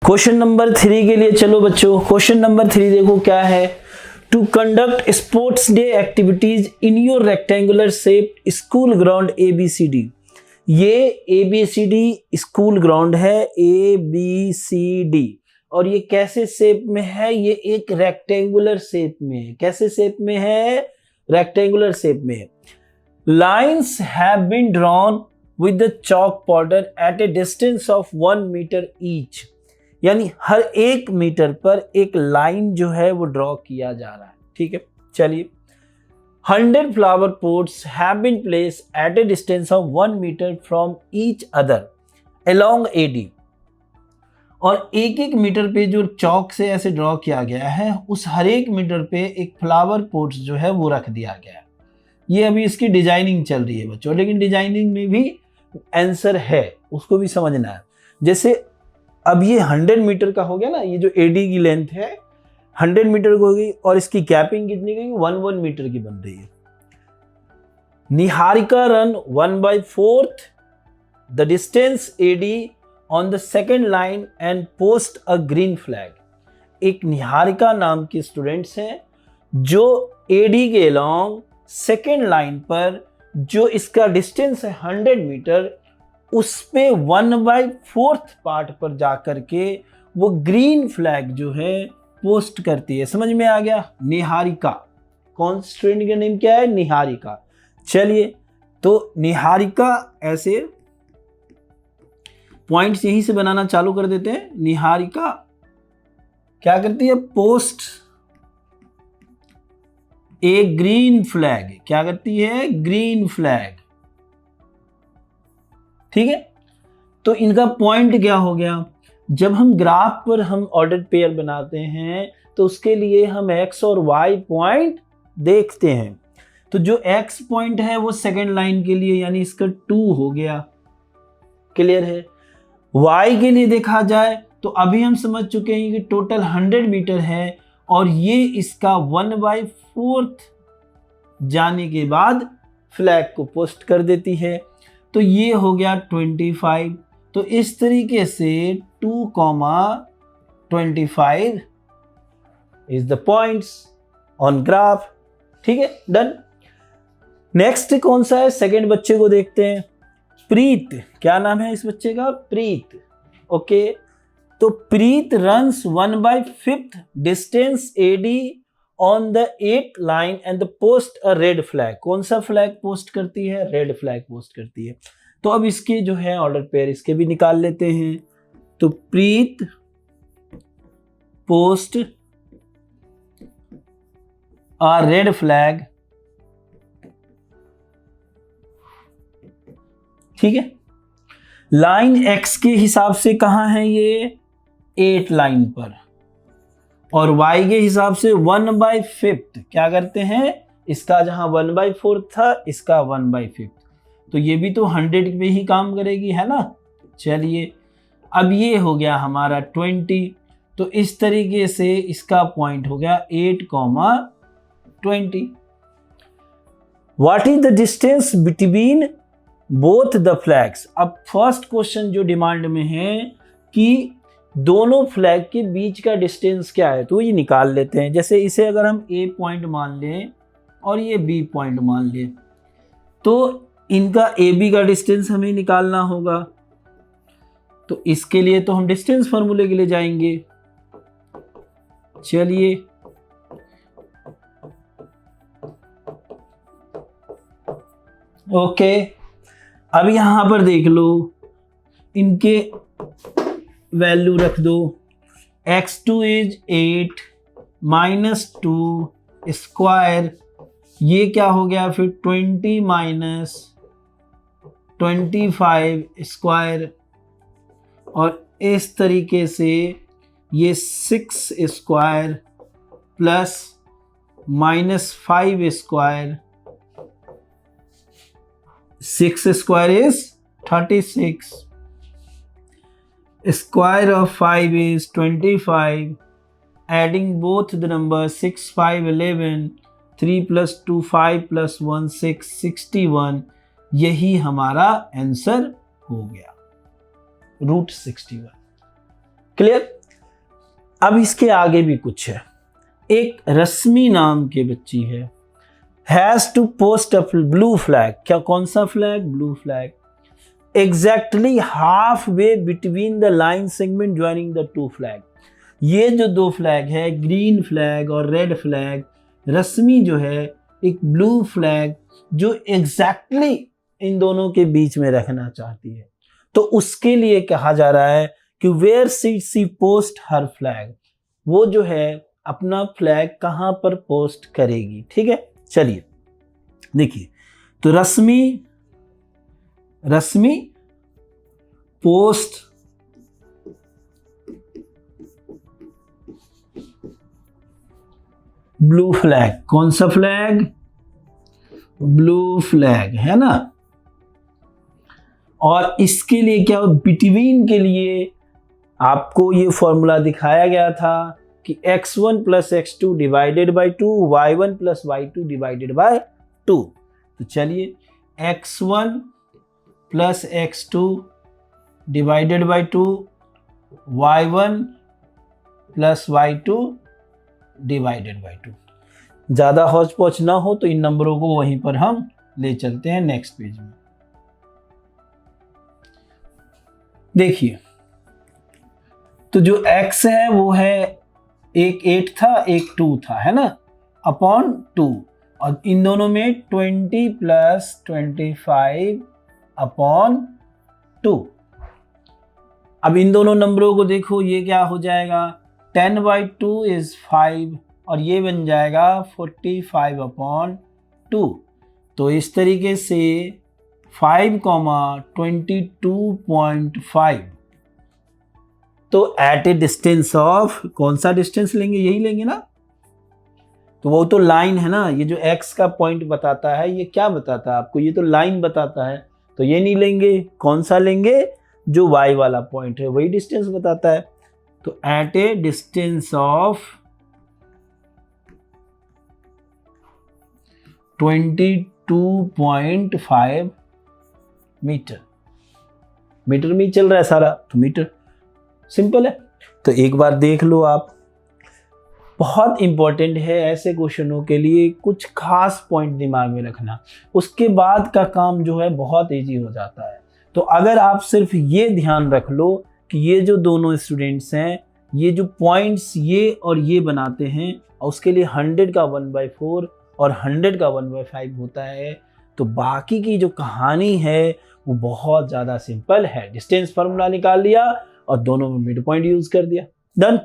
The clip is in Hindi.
क्वेश्चन नंबर 3 के लिए चलो बच्चों, क्वेश्चन नंबर 3 देखो क्या है। To conduct sports day activities in your rectangular shape school ground ABCD। ये ABCD स्कूल ग्राउंड है ABCD, और ये कैसे शेप में है? ये एक रेक्टेंगुलर शेप में है। कैसे शेप में है? रेक्टेंगुलर शेप में है। Lines have been drawn with the chalk powder at a distance of 1 metre each, यानी हर 1 मीटर पर एक लाइन जो है वो ड्रॉ किया जा रहा है। ठीक है, चलिए। 100 flower pots have been placed at a distance of 1 metre from each other along AD, और एक एक मीटर पे जो चौक से ऐसे ड्रॉ किया गया है, उस हर एक मीटर पे एक फ्लावर पोट्स जो है वो रख दिया गया है। ये अभी इसकी डिजाइनिंग चल रही है बच्चों, लेकिन डिजाइनिंग में भी आंसर है, उसको भी समझना है। जैसे अब ये 100 मीटर का हो गया ना, ये जो AD की लेंथ है 100 मीटर की हो गई, और इसकी कैपिंग कितनी गई? 1 मीटर की बन रही है। Niharika run 1/4 the distance AD on the second line and post a green flag. एक निहारिका नाम की स्टूडेंट्स हैं जो AD के अलोंग सेकेंड लाइन पर जो इसका डिस्टेंस है 100 मीटर, उस पे 1/4 पार्ट पर जाकर के वो ग्रीन फ्लैग जो है पोस्ट करती है। समझ में आ गया? निहारिका, कौन स्टूडेंट का नेम क्या है? निहारिका। चलिए, तो निहारिका, ऐसे पॉइंट्स यहीं से बनाना चालू कर देते हैं। निहारिका क्या करती है? पोस्ट ए ग्रीन फ्लैग। क्या करती है? Green flag. ठीक है, तो इनका पॉइंट क्या हो गया? जब हम ग्राफ पर हम ऑर्डर पेयर बनाते हैं तो उसके लिए हम x और y पॉइंट देखते हैं। तो जो x पॉइंट है वो सेकेंड लाइन के लिए, यानी इसका 2 हो गया। क्लियर है? y के लिए देखा जाए तो अभी हम समझ चुके हैं कि टोटल 100 मीटर है, और ये इसका 1/4 जाने के बाद फ्लैग को पोस्ट कर देती है। तो ये हो गया 25। तो इस तरीके से 2,25 is the points on graph. ठीक है, डन। नेक्स्ट कौन सा है? सेकेंड बच्चे को देखते हैं। प्रीत, क्या नाम है इस बच्चे का? प्रीत। ओके, तो Preet runs 1/5 distance AD on the 8th line and the post a red flag. कौन सा फ्लैग पोस्ट करती है? रेड फ्लैग पोस्ट करती है। तो अब इसके जो है ऑर्डर पेयर इसके भी निकाल लेते हैं। तो प्रीत पोस्ट अ रेड फ्लैग। ठीक है, लाइन X के हिसाब से कहां है? ये 8 लाइन पर, और y के हिसाब से 1/5। क्या करते हैं? इसका जहां 1/4 था, इसका 1/5, तो ये भी तो 100 पे ही काम करेगी, है ना। चलिए, अब ये हो गया हमारा 20। तो इस तरीके से इसका पॉइंट हो गया 8,20। What is the distance between both the flags? अब फर्स्ट क्वेश्चन जो डिमांड में है कि दोनों फ्लैग के बीच का डिस्टेंस क्या है, तो ये निकाल लेते हैं। जैसे इसे अगर हम A पॉइंट मान लें और ये B पॉइंट मान लें, तो इनका AB का डिस्टेंस हमें निकालना होगा। तो इसके लिए तो हम डिस्टेंस फार्मूले के लिए जाएंगे। चलिए, ओके, अब यहां पर देख लो, इनके वैल्यू रख दो। x2 इज 8 -2 स्क्वायर, ये क्या हो गया फिर? 20 - 25 स्क्वायर, और इस तरीके से ये 6 square plus -5 square. 6 square is 36, square of 5 is 25, adding both the numbers 6, 5, 11, 3 + 2 5 + 1 6, 61। यही हमारा आंसर हो गया, √61। क्लियर? अब इसके आगे भी कुछ है। एक रश्मि नाम की बच्ची है, has to post a blue flag. क्या कौन सा flag? Blue flag. Exactly half way between the line segment joining the two flag. ये जो दो फ्लैग है, ग्रीन फ्लैग और रेड फ्लैग, रश्मि जो है एक ब्लू फ्लैग जो एग्जैक्टली इन दोनों के बीच में रखना चाहती है। तो उसके लिए कहा जा रहा है कि where she post her flag, वो जो है अपना फ्लैग कहां पर पोस्ट करेगी। ठीक है, चलिए देखिए। तो रश्मि पोस्ट ब्लू फ्लैग। कौन सा फ्लैग? ब्लू फ्लैग, है ना। और इसके लिए क्या, बिटवीन के लिए आपको ये फॉर्मूला दिखाया गया था कि x1 plus x2 divided by 2, y1 plus y2 divided by 2। तो चलिए x1 plus x2 divided by 2, y1 plus y2 divided by 2। ज़्यादा हौच पौच ना हो तो इन नंबरों को वहीं पर हम ले चलते हैं नेक्स्ट पेज में। देखिए, तो जो x है वो है एक 8 था एक 2 था, है ना, अपॉन 2, और इन दोनों में 20 प्लस 25 अपॉन 2। अब इन दोनों नंबरों को देखो, ये क्या हो जाएगा, 10/2 इज 5 और ये बन जाएगा 45 अपॉन 2। तो इस तरीके से 5, 22.5। तो एट ए डिस्टेंस ऑफ, कौन सा डिस्टेंस लेंगे, यही लेंगे ना। तो वो तो लाइन है ना, ये जो x का पॉइंट बताता है ये क्या बताता है आपको, ये तो लाइन बताता है। तो ये नहीं लेंगे, कौन सा लेंगे, जो y वाला पॉइंट है वही डिस्टेंस बताता है। तो at a distance of 22.5 metre, metre में ही चल रहा है सारा, तो मीटर सिंपल है। तो एक बार देख लो आप, बहुत इंपॉर्टेंट है ऐसे क्वेश्चनों के लिए कुछ खास पॉइंट दिमाग में रखना, उसके बाद का काम जो है बहुत इजी हो जाता है। तो अगर आप सिर्फ ये ध्यान रख लो कि ये जो दोनों स्टूडेंट्स हैं, ये जो पॉइंट्स ये और ये बनाते हैं, और उसके लिए 100 का 1/4 और 100 का 1/5 होता है, तो बाकी की जो कहानी है वो बहुत ज़्यादा सिंपल है। डिस्टेंस फार्मूला निकाल लिया और दोनों में मिड पॉइंट यूज कर दिया, डन।